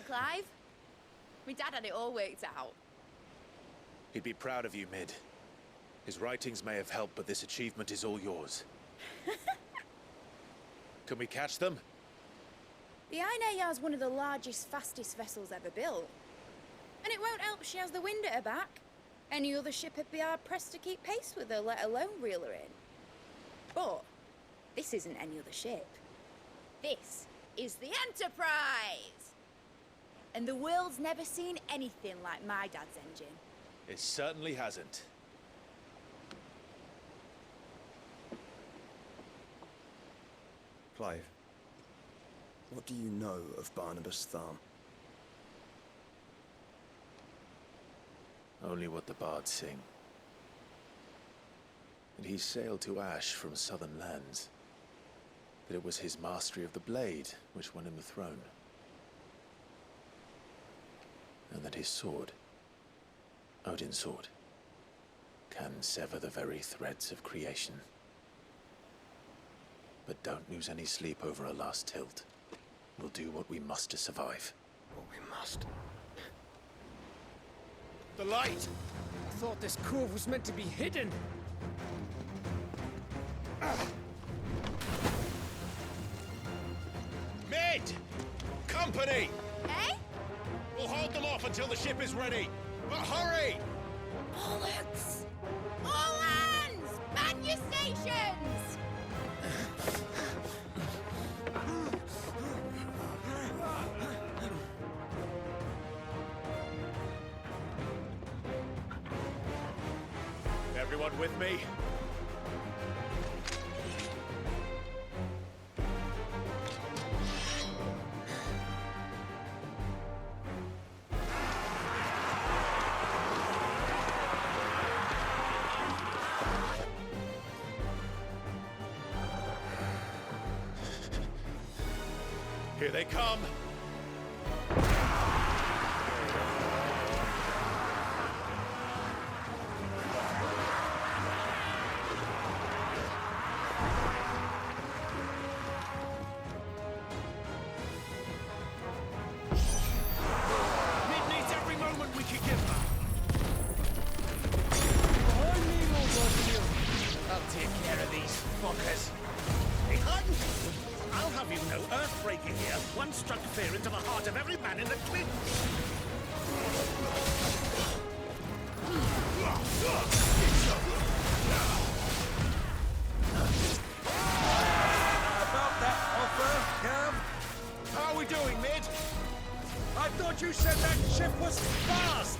Clive. My dad had it all worked out. He'd be proud of you, Mid. His writings may have helped, but this achievement is all yours. Can we catch them? The Ainayar's one of the largest, fastest vessels ever built. And it won't help she has the wind at her back. Any other ship would be hard-pressed to keep pace with her, let alone reel her in. But this isn't any other ship. This is the Enterprise! And the world's never seen anything like my dad's engine. It certainly hasn't. Clive, what do you know of Barnabas Tharm? Only what the bards sing. And he sailed to Ash from southern lands. That it was his mastery of the blade which won him the throne. And that his sword, Odin's sword, can sever the very threads of creation. But don't lose any sleep over a last tilt. We'll do what we must to survive. What we must. The light! I thought this cove was meant to be hidden. Mid! Company! Eh? We'll hold them off until the ship is ready. But hurry! Bollocks! All hands! Man your stations! Everyone with me? Here they come! I'll take care of these fuckers. Behind you! I'll have you know, Earthbreaker here once struck fear into the heart of every man in the twin. About that offer, Cav? How are we doing, Mid? I thought you said that ship was fast!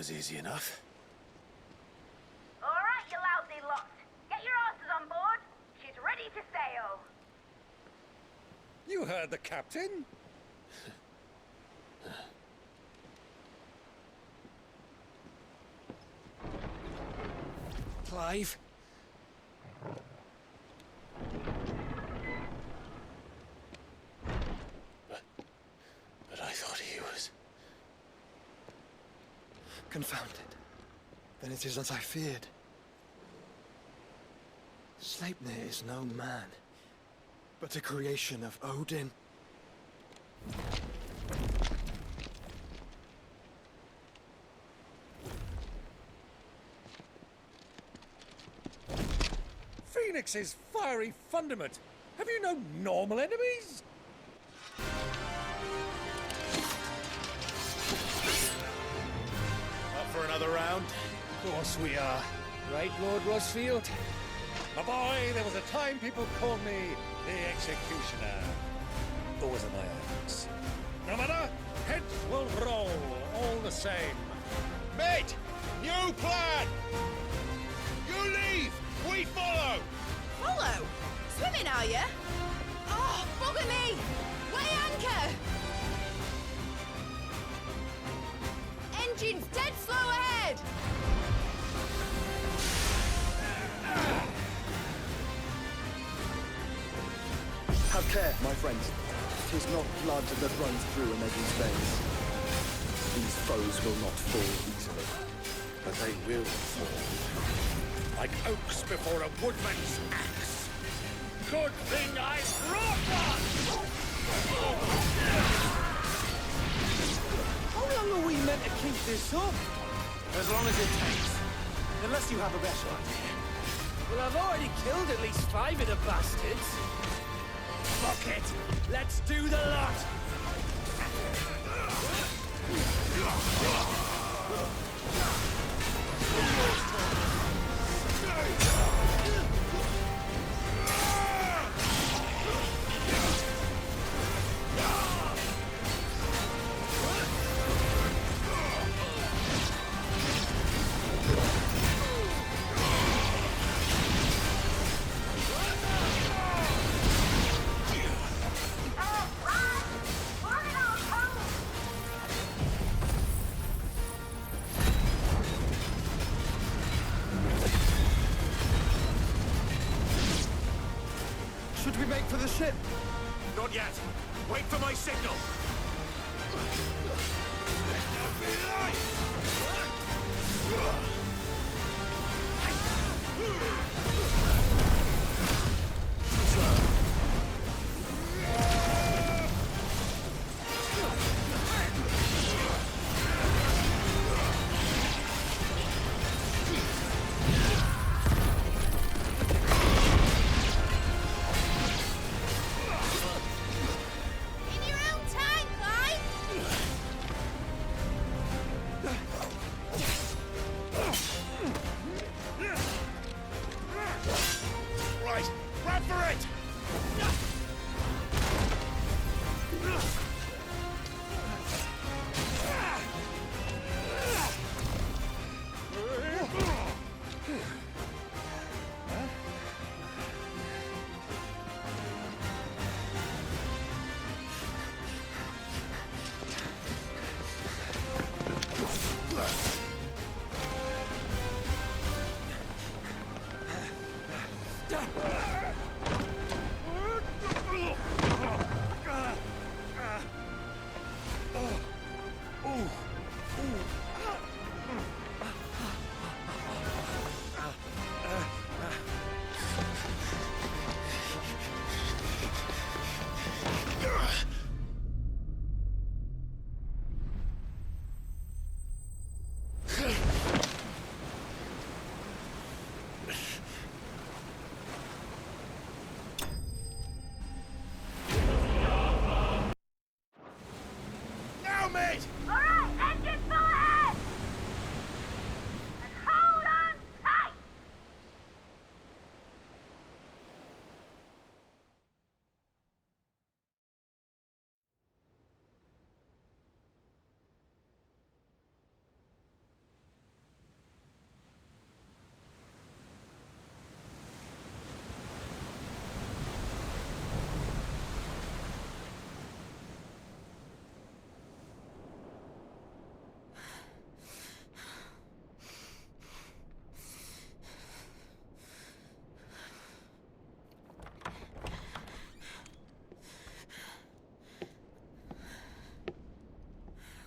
was easy enough. All right, you lousy lot. Get your asses on board. She's ready to sail. You heard the captain. Clive. But I thought he was... Confounded. Then it is as I feared. Sleipnir is no man, but a creation of Odin. Phoenix's fiery fundament. Have you no normal enemies? Up for another round? Of course we are. Right, Lord Rosfield? My boy, there was a time people called me the Executioner. Always in my hands. No matter, heads will roll all the same. Mate! New plan! You leave! We follow! Follow? Swimming, are you? Oh, bugger me! Weigh anchor! Engine's dead slow ahead! Have care, my friends. 'Tis not blood that runs through a Megan's veins. These foes will not fall easily. But they will fall. Like oaks before a woodman's axe. Good thing I brought one! How long are we meant to keep this up? As long as it takes. Unless you have a better idea. Well, I've already killed at least 5 of the bastards. Fuck it! Let's do the lot! Should we make for the ship? Not yet. Wait for my signal. In your own time, Clive! Right, run for it!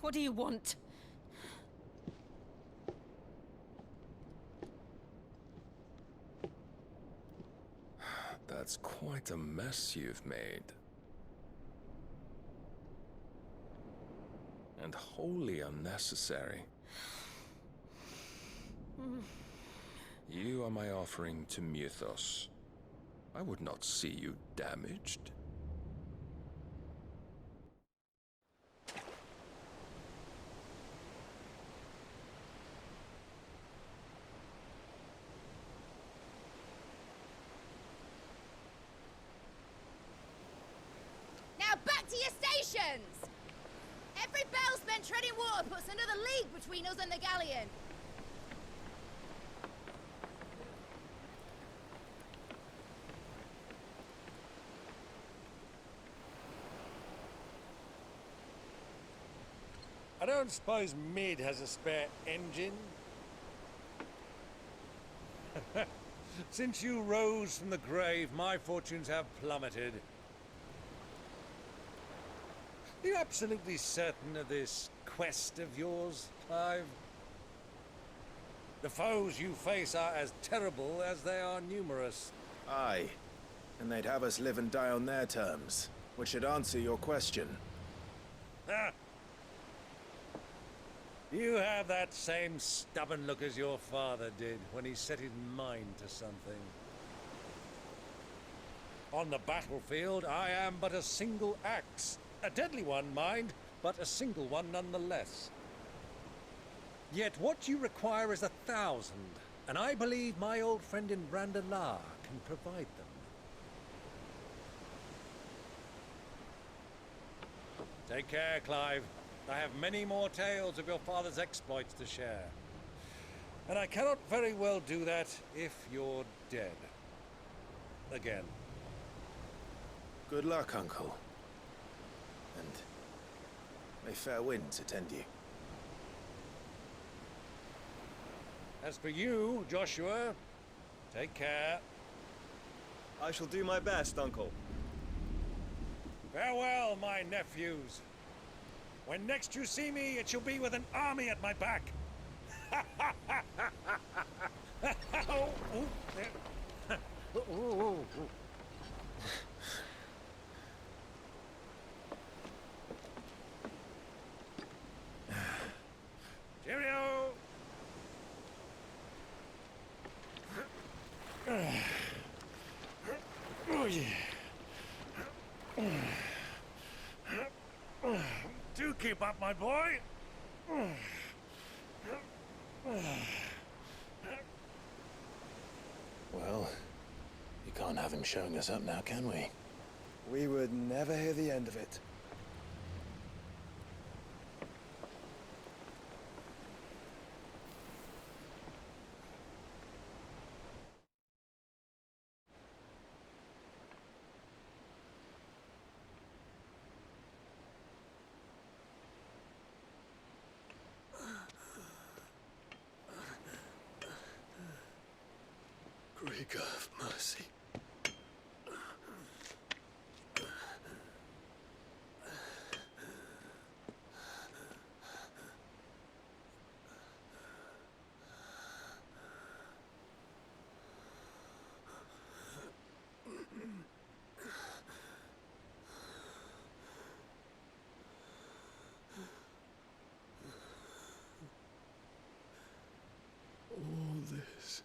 What do you want? That's quite a mess you've made. And wholly unnecessary. You are my offering to Mythos. I would not see you damaged. Now back to your stations! Every bell spent treading water puts another league between us and the galleon. I don't suppose Mid has a spare engine? Since you rose from the grave, my fortunes have plummeted. Are you absolutely certain of this quest of yours, Clive? The foes you face are as terrible as they are numerous. Aye. And they'd have us live and die on their terms, which should answer your question. Ah! You have that same stubborn look as your father did when he set his mind to something. On the battlefield, I am but a single axe. A deadly one, mind, but a single one nonetheless. Yet what you require is 1,000, and I believe my old friend in Randalar can provide them. Take care, Clive. I have many more tales of your father's exploits to share. And I cannot very well do that if you're dead. Again. Good luck, Uncle. And may fair winds attend you. As for you, Joshua, take care. I shall do my best, Uncle. Farewell, my nephews. When next you see me, it shall be with an army at my back. Oh, ooh, there. Ooh, ooh, ooh. Cheerio! Oh, yeah. Do keep up, my boy. Well, you can't have him showing us up now, can we? We would never hear the end of it. Greek of mercy. All this.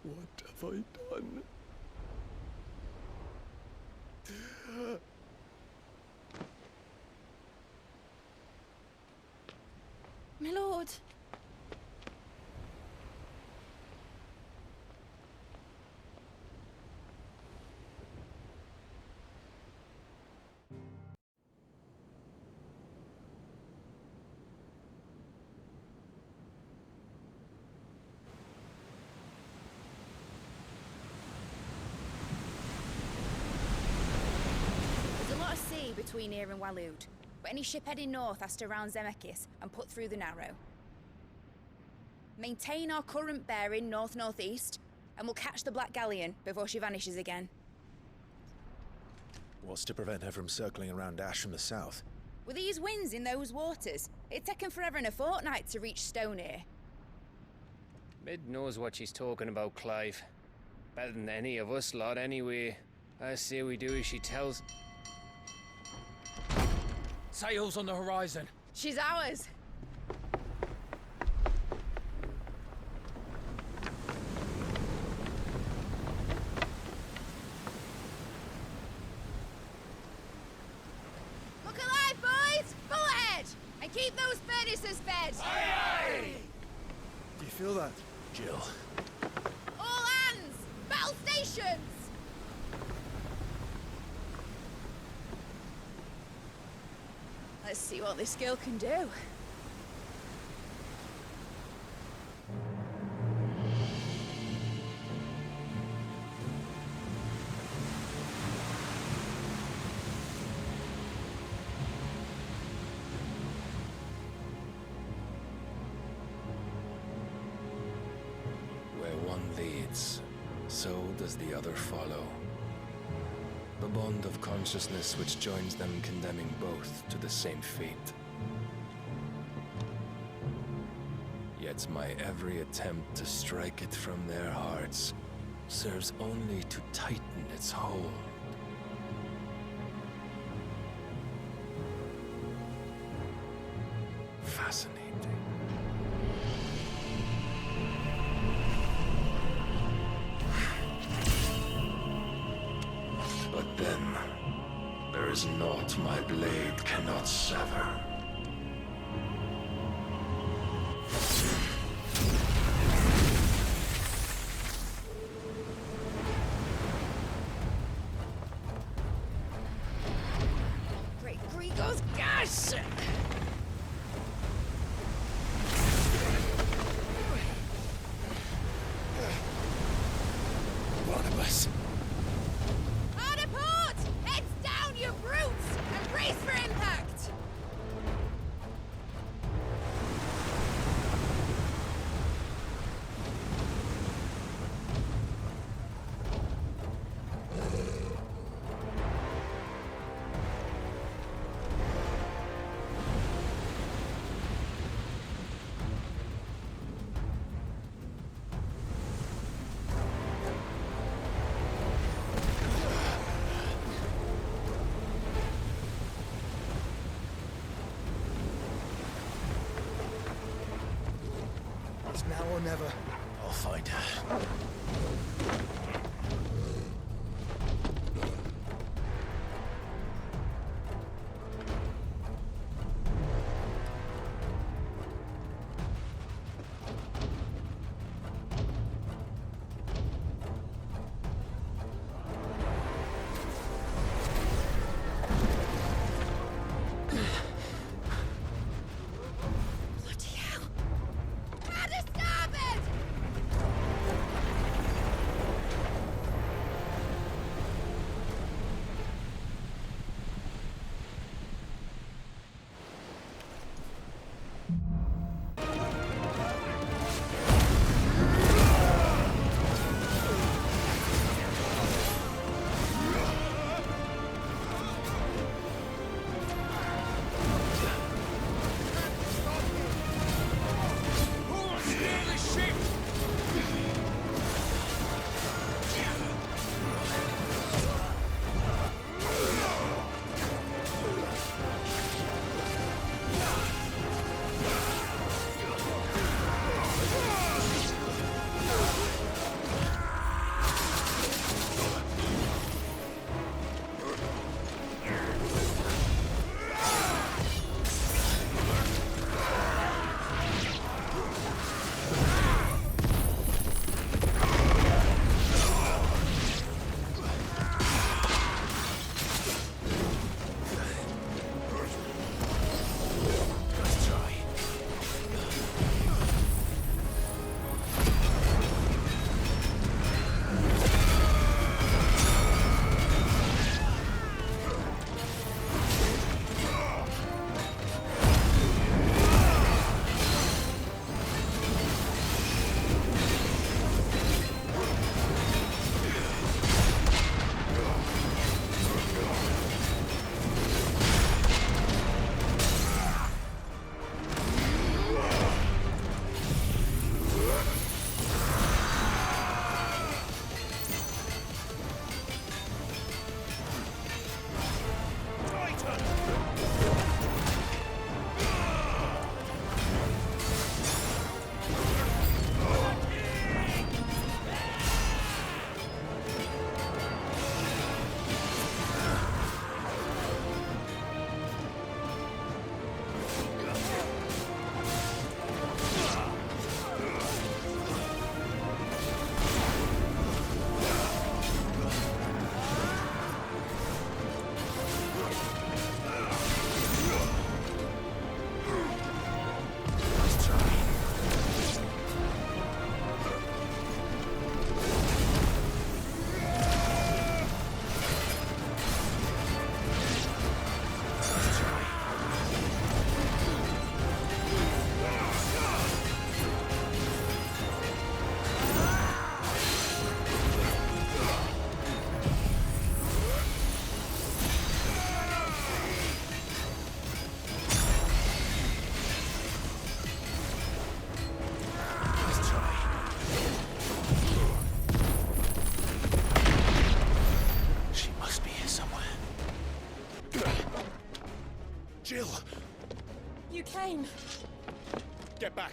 What have I done? My lord. There's a lot of sea sea between here and Waloed, but any ship heading north has to round Zemeckis and put through the Narrow. Maintain our current bearing north-northeast, and we'll catch the Black Galleon before she vanishes again. What's to prevent her from circling around Ash from the south? With these winds in those waters, it'd taken forever and a fortnight to reach Stonehenge. Mid knows what she's talking about, Clive. Better than any of us lot, anyway. I say we do as she tells. Sails on the horizon. She's ours. Look alive, boys! Full ahead! And keep those furnaces fed! Do you feel that? Jill. All hands! Battle stations! Let's see what this girl can do. Where one leads, so does the other follow. The bond of consciousness which joins them condemning both to the same fate. Yet my every attempt to strike it from their hearts serves only to tighten its hold. Fascinating. But then, there is naught my blade cannot sever. Great Grigos, gosh! Barnabas. Hard a port! Heads down, you brutes! And brace for impact! It's now or never. I'll find her. Bloody hell! Hard a starboard! pain. Get back!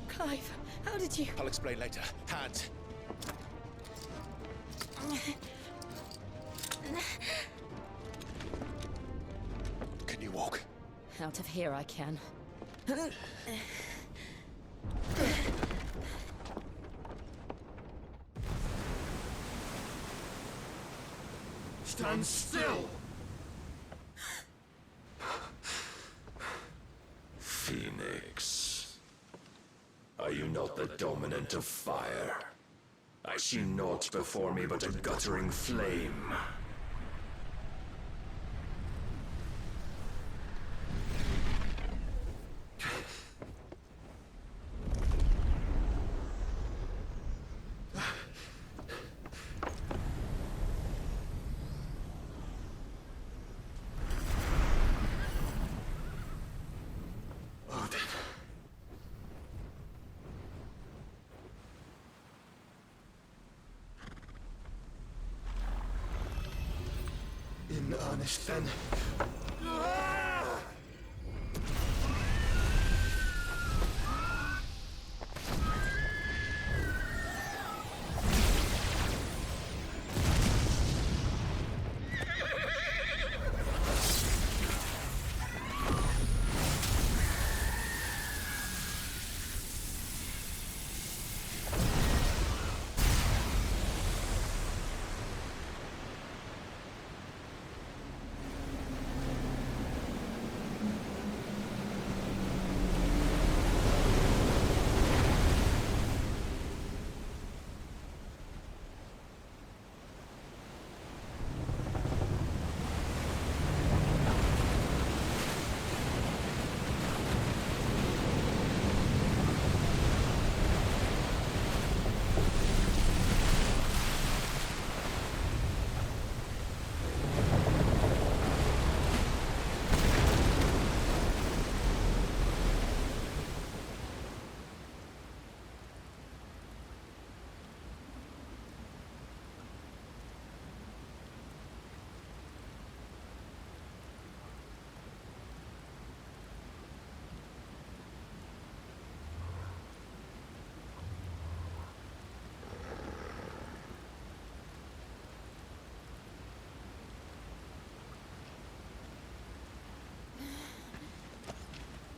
Clive, how did you... I'll explain later. Hands. Can you walk? Out of here I can. Stand still! Phoenix. Are you not the dominant of fire? I see naught before me but a guttering flame. In earnest, then.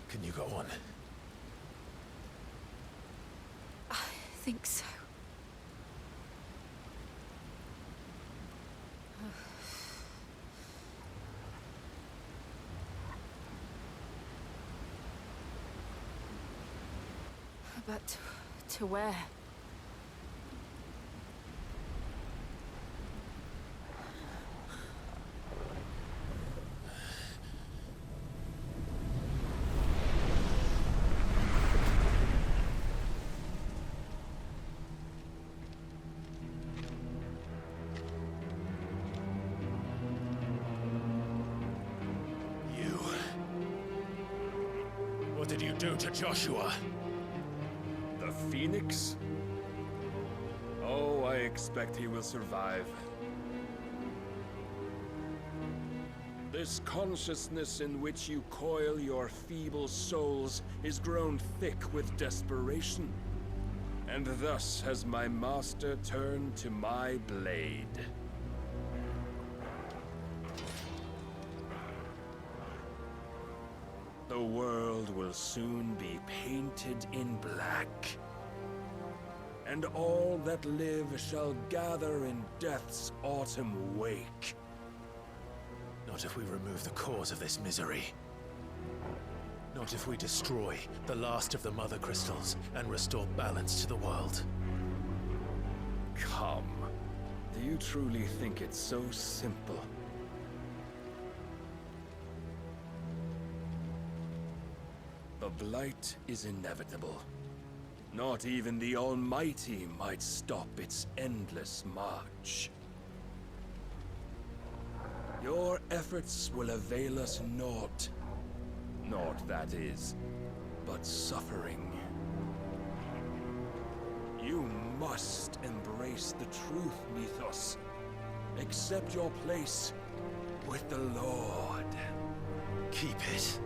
Can you go on? I think so. But to where? What did you do to Joshua? The Phoenix? Oh, I expect he will survive. This consciousness in which you coil your feeble souls is grown thick with desperation. And thus has my master turned to my blade. The world will soon be painted in black. And all that live shall gather in death's autumn wake. Not if we remove the cause of this misery. Not if we destroy the last of the Mother Crystals and restore balance to the world. Come. Do you truly think it's so simple? The Blight is inevitable. Not even the Almighty might stop its endless march. Your efforts will avail us naught. Naught, that is, but suffering. You must embrace the truth, Mythos. Accept your place with the Lord. Keep it.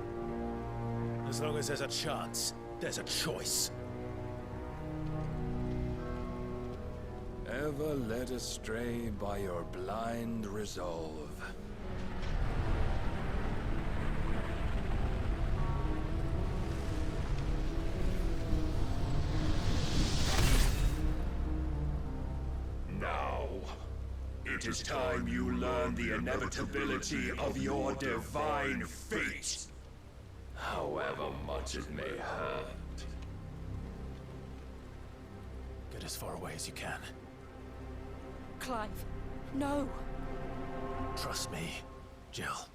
As long as there's a chance, there's a choice. Ever led astray by your blind resolve. Now, it is time you learn the inevitability of your divine fate. However much it may hurt. Get as far away as you can. Clive, no. Trust me, Jill.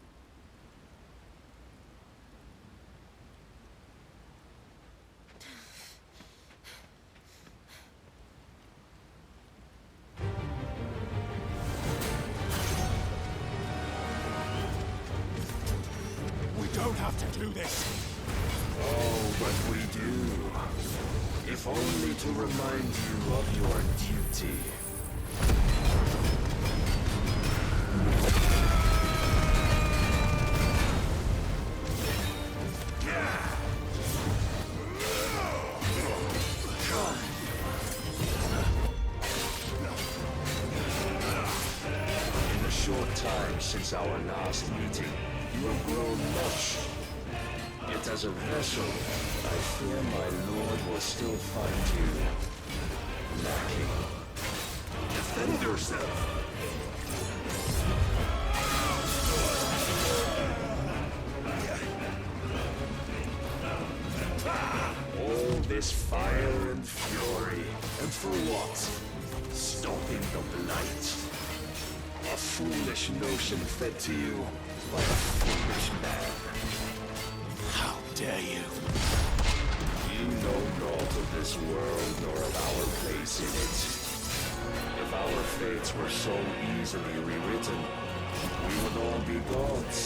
We don't have to do this. Oh, but we do. If only to remind you of your duty. In the short time since our last meeting, you have grown much. Yet as a vessel, I fear my lord will still find you lacking. Defend yourself! All this fire and fury, and for what? Stopping the blight. A foolish notion fed to you by a foolish man. How dare you? You know naught of this world nor of our place in it. If our fates were so easily rewritten, we would all be gods.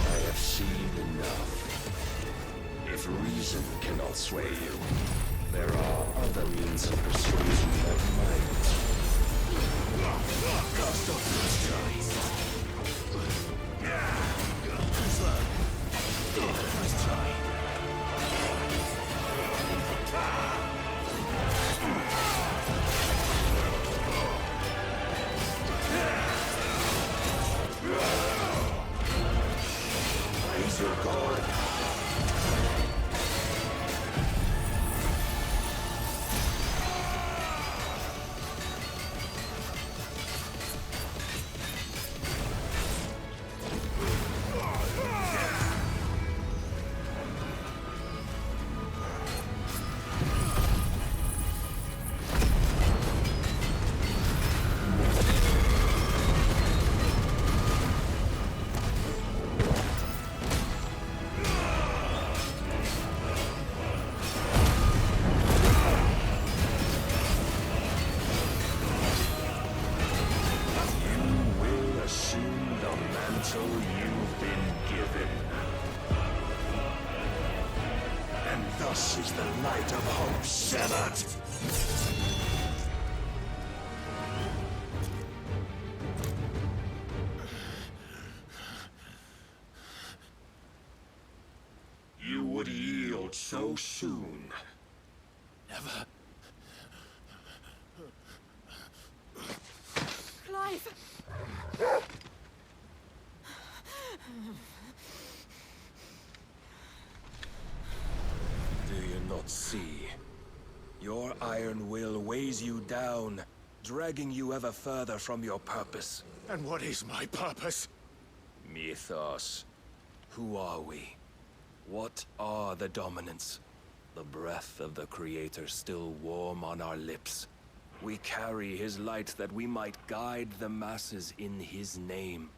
I have seen enough. If reason cannot sway you, there are other means of persuasion that might. Cast off your strength. Nice try. Raise your guard. You've been given. And thus is the light of hope severed. You would yield so soon. Never. Clive! Do you not see? Your iron will weighs you down, dragging you ever further from your purpose. And what is my purpose? Mythos. Who are we? What are the dominants? The breath of the Creator still warm on our lips. We carry his light that we might guide the masses in his name.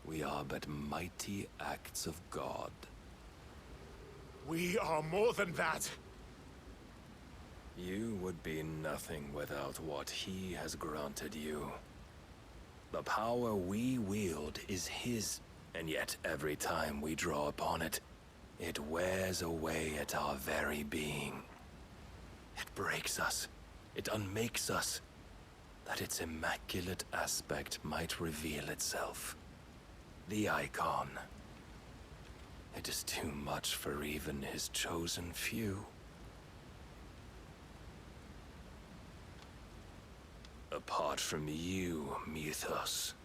We are but mighty acts of God. We are more than that. You would be nothing without what he has granted you. The power we wield is his, and yet every time we draw upon it, it wears away at our very being. It breaks us. It unmakes us, that its immaculate aspect might reveal itself. The icon. It is too much for even his chosen few. Apart from you, Mythos.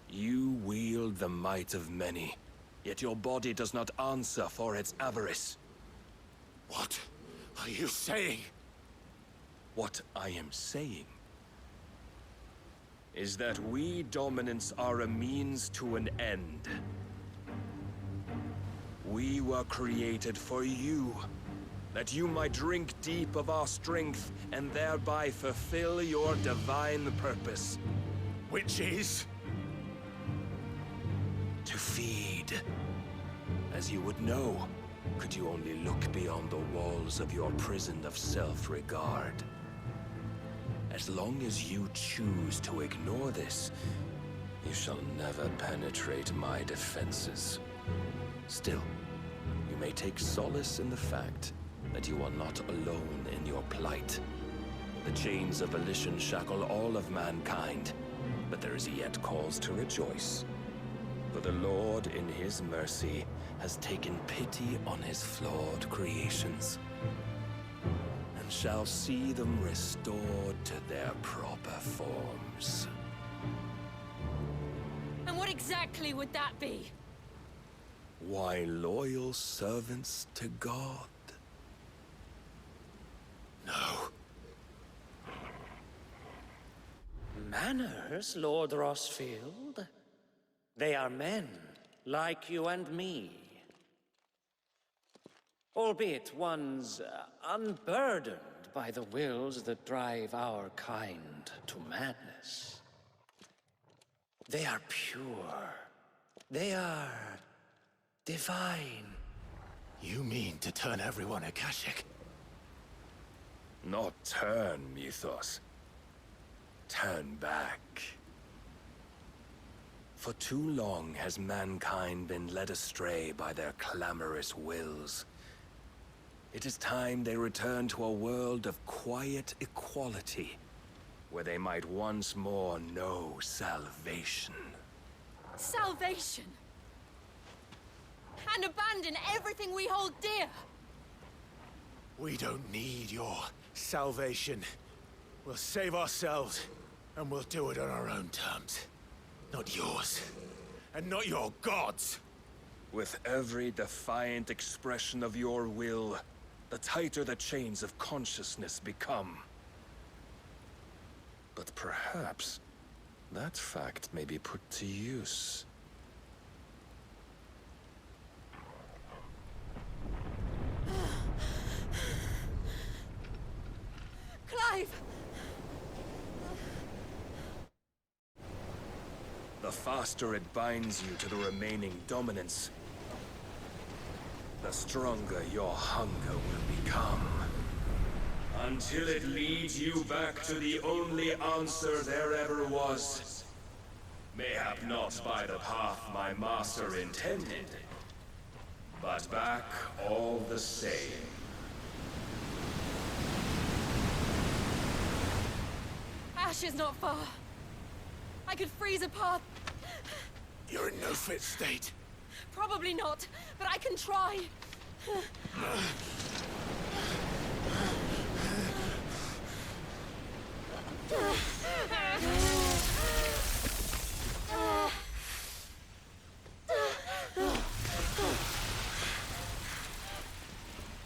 You wield the might of many, yet your body does not answer for its avarice. What are you saying? What I am saying is that we dominants are a means to an end. We were created for you, that you might drink deep of our strength and thereby fulfill your divine purpose. Which is? To feed. As you would know, could you only look beyond the walls of your prison of self-regard. As long as you choose to ignore this, you shall never penetrate my defenses. Still, you may take solace in the fact that you are not alone in your plight. The chains of volition shackle all of mankind, but there is yet cause to rejoice. For the Lord, in his mercy, has taken pity on his flawed creations, and shall see them restored to their proper forms. And what exactly would that be? Why, loyal servants to God. No. Manners, Lord Rossfield? They are men, like you and me. Albeit ones unburdened by the wills that drive our kind to madness. They are pure. They are divine. You mean to turn everyone Akashic? Not turn, Mythos. Turn back. For too long has mankind been led astray by their clamorous wills. It is time they return to a world of quiet equality, where they might once more know salvation. Salvation! And abandon everything we hold dear! We don't need your salvation. We'll save ourselves, and we'll do it on our own terms. Not yours. And not your gods! With every defiant expression of your will, the tighter the chains of consciousness become. But perhaps that fact may be put to use. Clive! The faster it binds you to the remaining dominance, the stronger your hunger will become. Until it leads you back to the only answer there ever was. Mayhap not by the path my master intended, but back all the same. Ash is not far. I could freeze a path. You're in no fit state. Probably not, but I can try.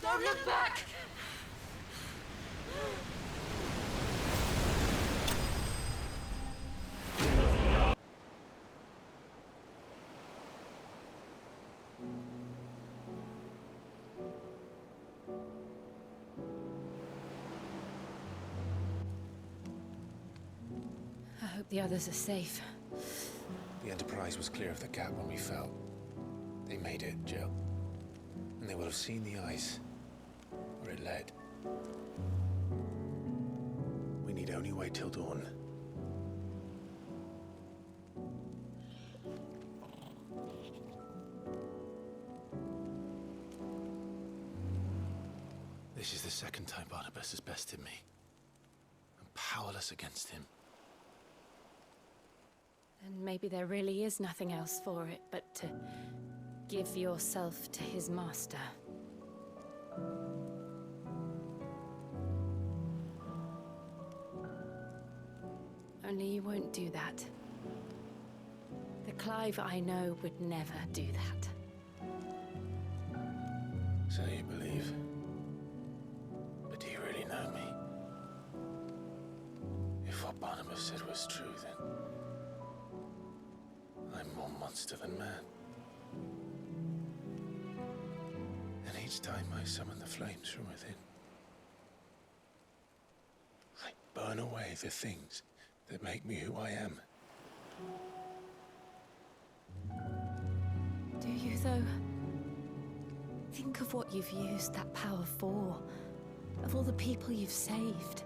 Don't look back! I hope the others are safe. The Enterprise was clear of the gap when we fell. They made it, Jill. And they will have seen the ice, where it led. We need only wait till dawn. This is the second time Barnabas has bested me. I'm powerless against him. Then maybe there really is nothing else for it but to give yourself to his master. Only you won't do that. The Clive I know would never do that. So you believe? But do you really know me? If what Barnabas said was true, then I'm more monster than man. And each time I summon the flames from within, I burn away the things that make me who I am. Do you, though? Think of what you've used that power for, of all the people you've saved.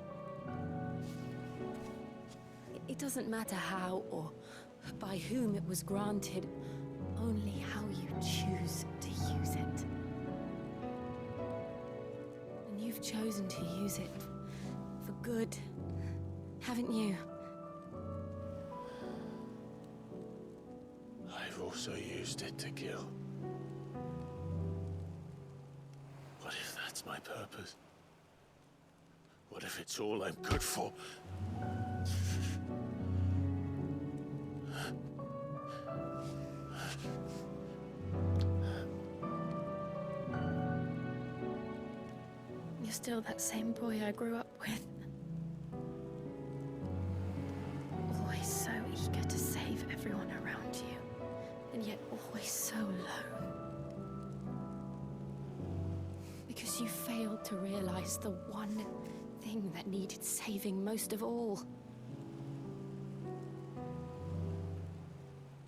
It doesn't matter how or by whom it was granted, only how you choose to use it. And you've chosen to use it for good, haven't you? I've also used it to kill. What if that's my purpose? What if it's all I'm good for? You're still that same boy I grew up with. Always so eager to save everyone around you, and yet always so alone. Because you failed to realize the one thing that needed saving most of all.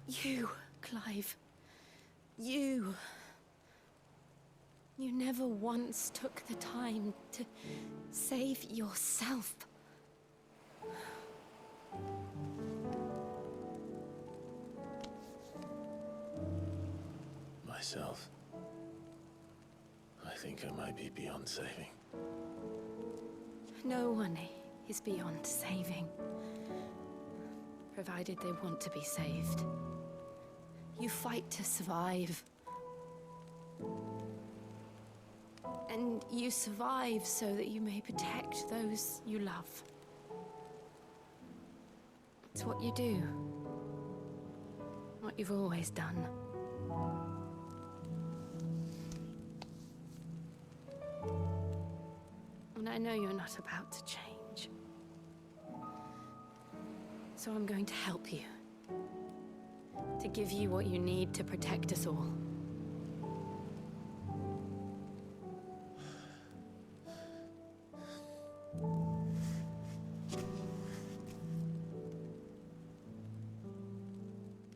You, Clive. You. You never once took the time to save yourself. Myself. I think I might be beyond saving. No one is beyond saving, provided they want to be saved. You fight to survive. And you survive so that you may protect those you love. It's what you do. What you've always done. And I know you're not about to change. So I'm going to help you. To give you what you need to protect us all.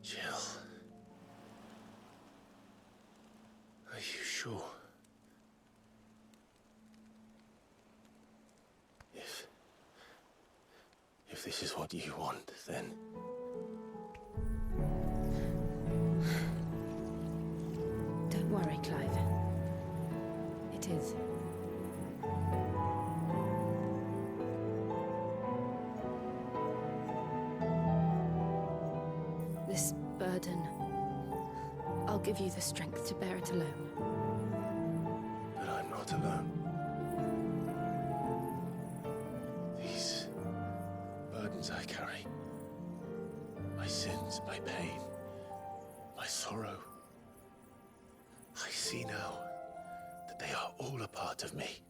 Jill. Are you sure? If this is what you want, then... Don't worry, Clive. It is. This burden, I'll give you the strength to bear it alone. But I'm not alone. These burdens I carry, my sins, my pain, my sorrow, I see now that they are all a part of me.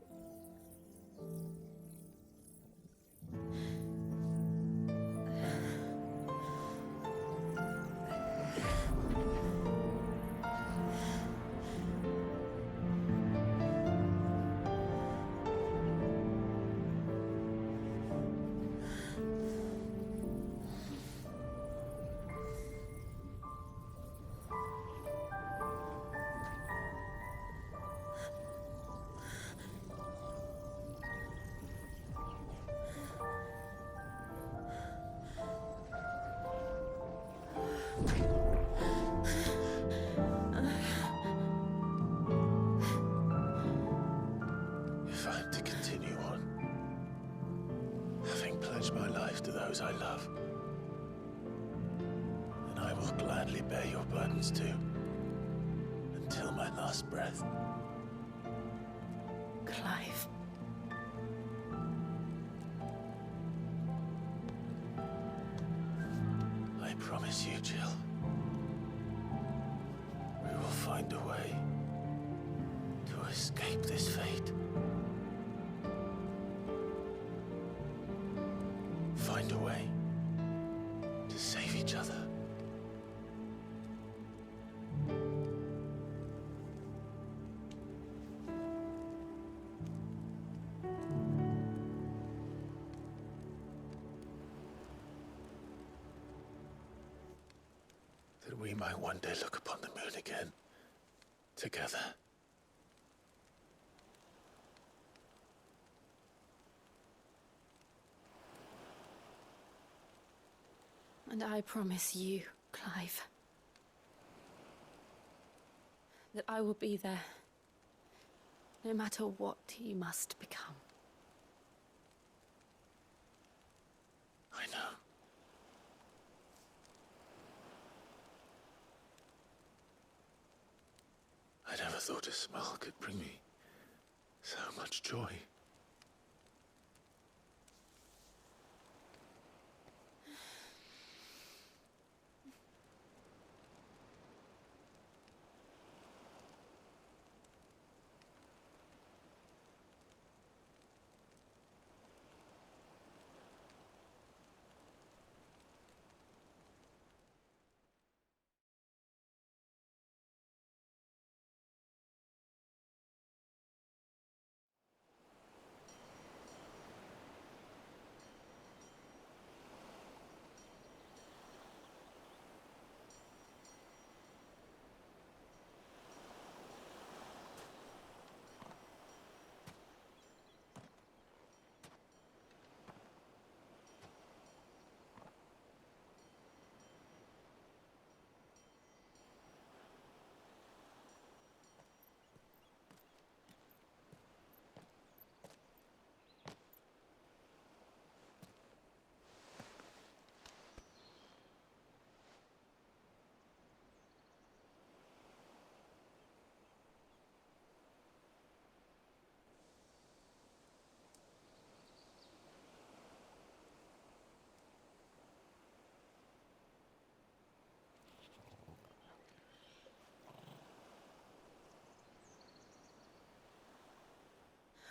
If I am to continue on, having pledged my life to those I love, then I will gladly bear your burdens too, until my last breath. Clive. I promise you, Jill, we will find a way to escape this fate. Find a way to save each other. That we might one day look upon the moon again, together. And I promise you, Clive, that I will be there, no matter what you must become. I know. I never thought a smile could bring me so much joy.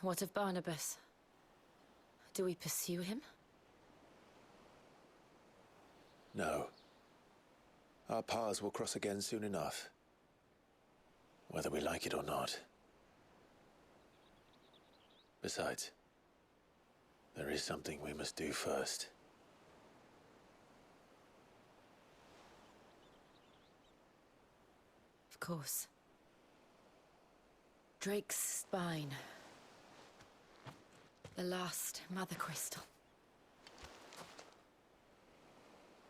What of Barnabas? Do we pursue him? No. Our paths will cross again soon enough. Whether we like it or not. Besides, there is something we must do first. Of course. Drake's spine. The last Mother Crystal.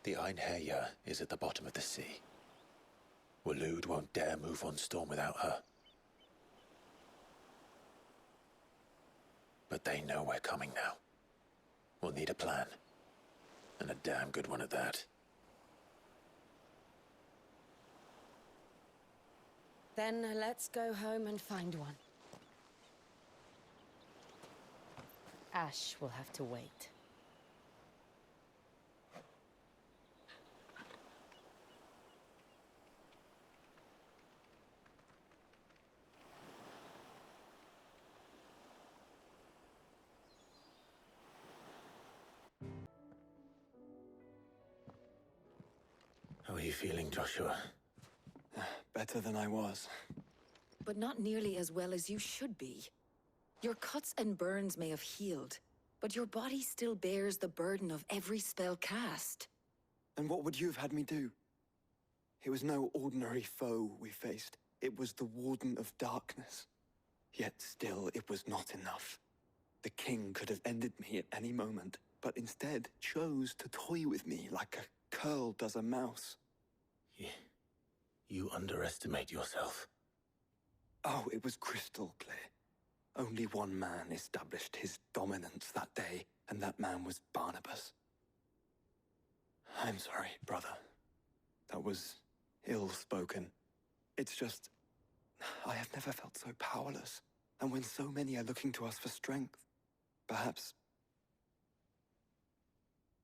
The Einherjar is at the bottom of the sea. Waloed won't dare move on Storm without her. But they know we're coming now. We'll need a plan. And a damn good one at that. Then let's go home and find one. Ash will have to wait. How are you feeling, Joshua? Better than I was. But not nearly as well as you should be. Your cuts and burns may have healed, but your body still bears the burden of every spell cast. And what would you have had me do? It was no ordinary foe we faced. It was the Warden of Darkness. Yet still, it was not enough. The king could have ended me at any moment, but instead chose to toy with me like a curl does a mouse. Yeah. You underestimate yourself. Oh, it was crystal clear. Only one man established his dominance that day, and that man was Barnabas. I'm sorry, brother. That was ill-spoken. It's just, I have never felt so powerless. And when so many are looking to us for strength, perhaps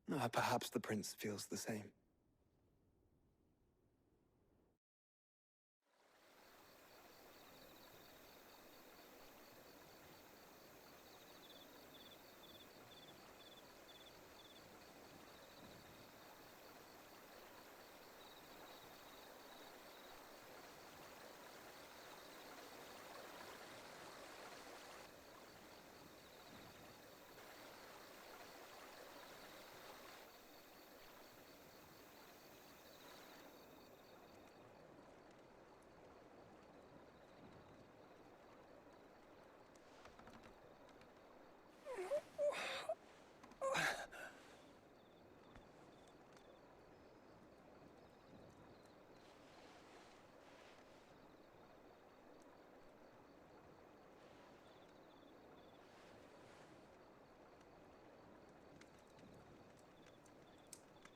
the prince feels the same.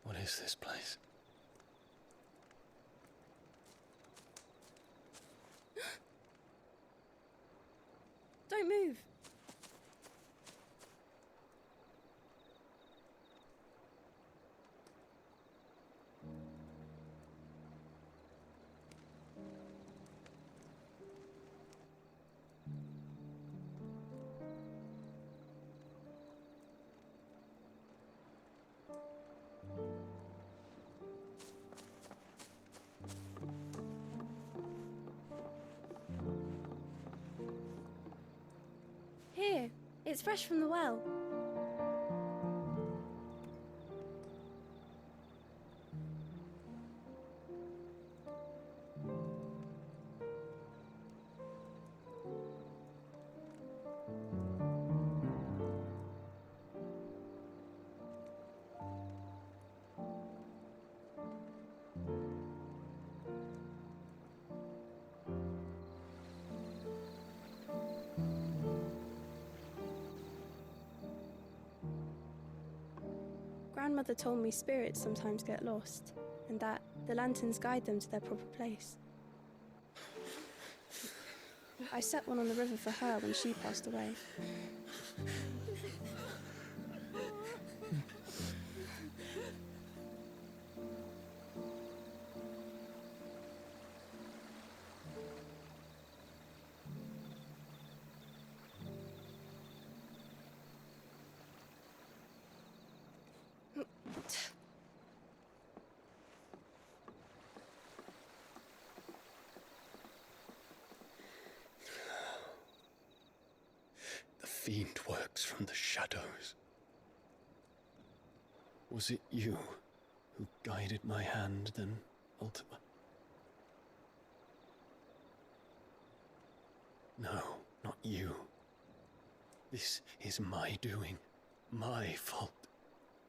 What is this place? Don't move. Here, it's fresh from the well. Grandmother told me spirits sometimes get lost, and that the lanterns guide them to their proper place. I set one on the river for her when she passed away. The fiend works from the shadows. Was it you who guided my hand then, Ultima? No, not you. This is my doing, my fault,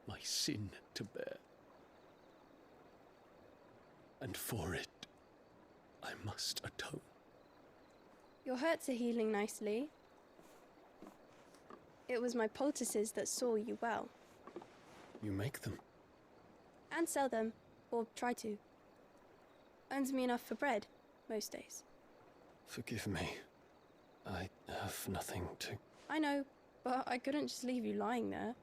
my sin to bear. And for it, I must atone. Your hurts are healing nicely. It was my poultices that saw you well. You make them? And sell them, or try to. Earns me enough for bread, most days. Forgive me. I have nothing to... I know, but I couldn't just leave you lying there.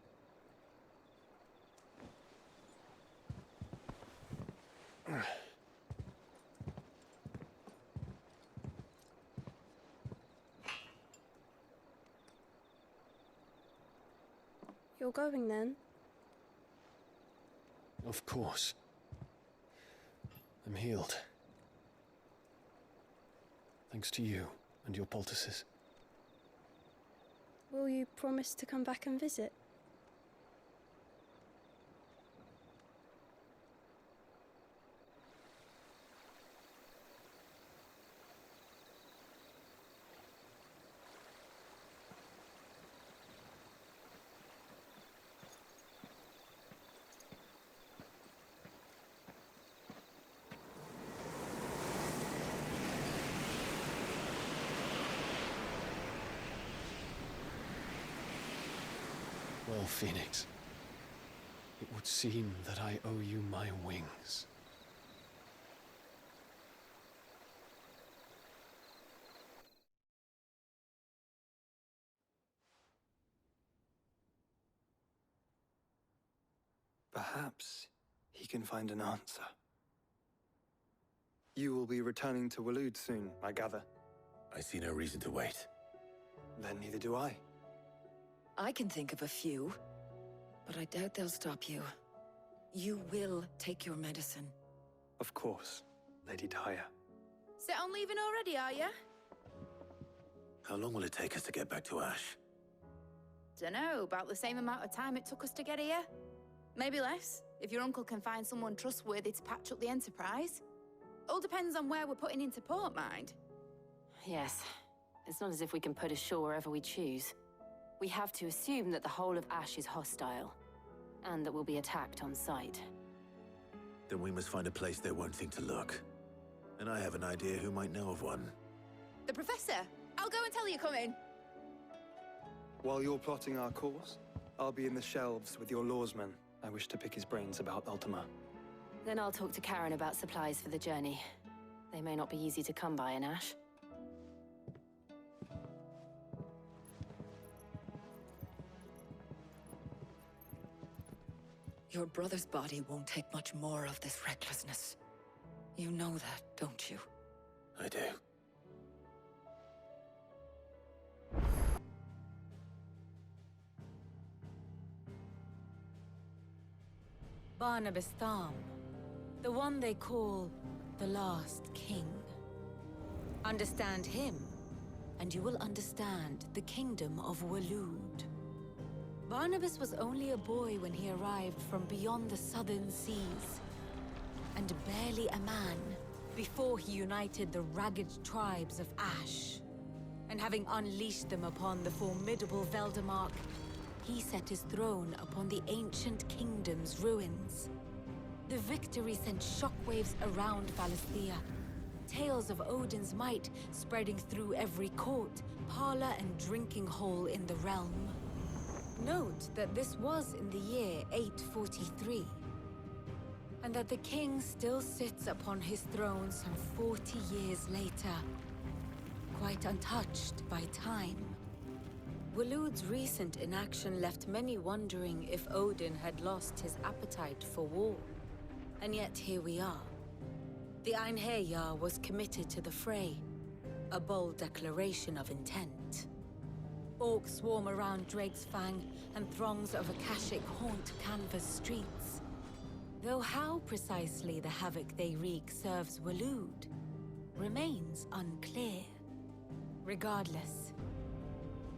You're going then? Of course. I'm healed. Thanks to you and your poultices. Will you promise to come back and visit? Well, Phoenix, it would seem that I owe you my wings. Perhaps he can find an answer. You will be returning to Waloed soon, I gather. I see no reason to wait. Then neither do I. I can think of a few, but I doubt they'll stop you. You will take your medicine. Of course, Lady Daya. Set on leaving already, are ya? How long will it take us to get back to Ash? Dunno, about the same amount of time it took us to get here. Maybe less, if your uncle can find someone trustworthy to patch up the Enterprise. All depends on where we're putting into port, mind. Yes. It's not as if we can put ashore wherever we choose. We have to assume that the whole of Ash is hostile, and that we'll be attacked on sight. Then we must find a place they won't think to look. And I have an idea who might know of one. The Professor! I'll go and tell you coming. While you're plotting our course, I'll be in the shelves with your lawsman. I wish to pick his brains about Ultima. Then I'll talk to Karen about supplies for the journey. They may not be easy to come by in Ash. Your brother's body won't take much more of this recklessness. You know that, don't you? I do. Barnabas Tham, the one they call the Last King. Understand him, and you will understand the kingdom of Waloed. Barnabas was only a boy when he arrived from beyond the southern seas, and barely a man before he united the ragged tribes of Ash. And having unleashed them upon the formidable Veldamark, he set his throne upon the ancient kingdom's ruins. The victory sent shockwaves around Valisthea, tales of Odin's might spreading through every court, parlor, and drinking hole in the realm. Note that this was in the year 843, and that the king still sits upon his throne some 40 years later, quite untouched by time. Waloed's recent inaction left many wondering if Odin had lost his appetite for war. And yet here we are. The Einherjar was committed to the fray, a bold declaration of intent. Orcs swarm around Drake's Fang, and throngs of Akashic haunt Canvas streets. Though how precisely the havoc they wreak serves Waloed remains unclear. Regardless,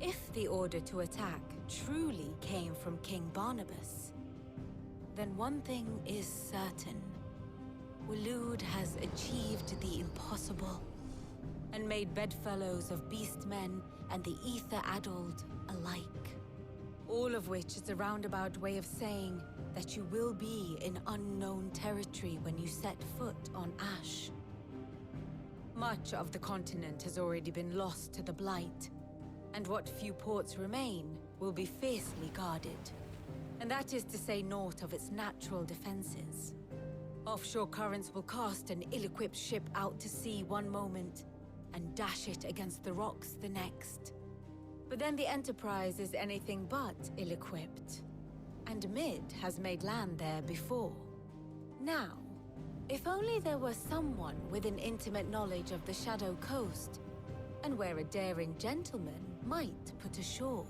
if the order to attack truly came from King Barnabas, then one thing is certain. Waloed has achieved the impossible, and made bedfellows of beastmen and the ether-addled alike. All of which is a roundabout way of saying that you will be in unknown territory when you set foot on Ash. Much of the continent has already been lost to the Blight, and what few ports remain will be fiercely guarded. And that is to say naught of its natural defenses. Offshore currents will cast an ill-equipped ship out to sea one moment, and dash it against the rocks the next. But then the Enterprise is anything but ill-equipped, and Mid has made land there before. Now, if only there were someone with an intimate knowledge of the Shadow Coast, and where a daring gentleman might put ashore.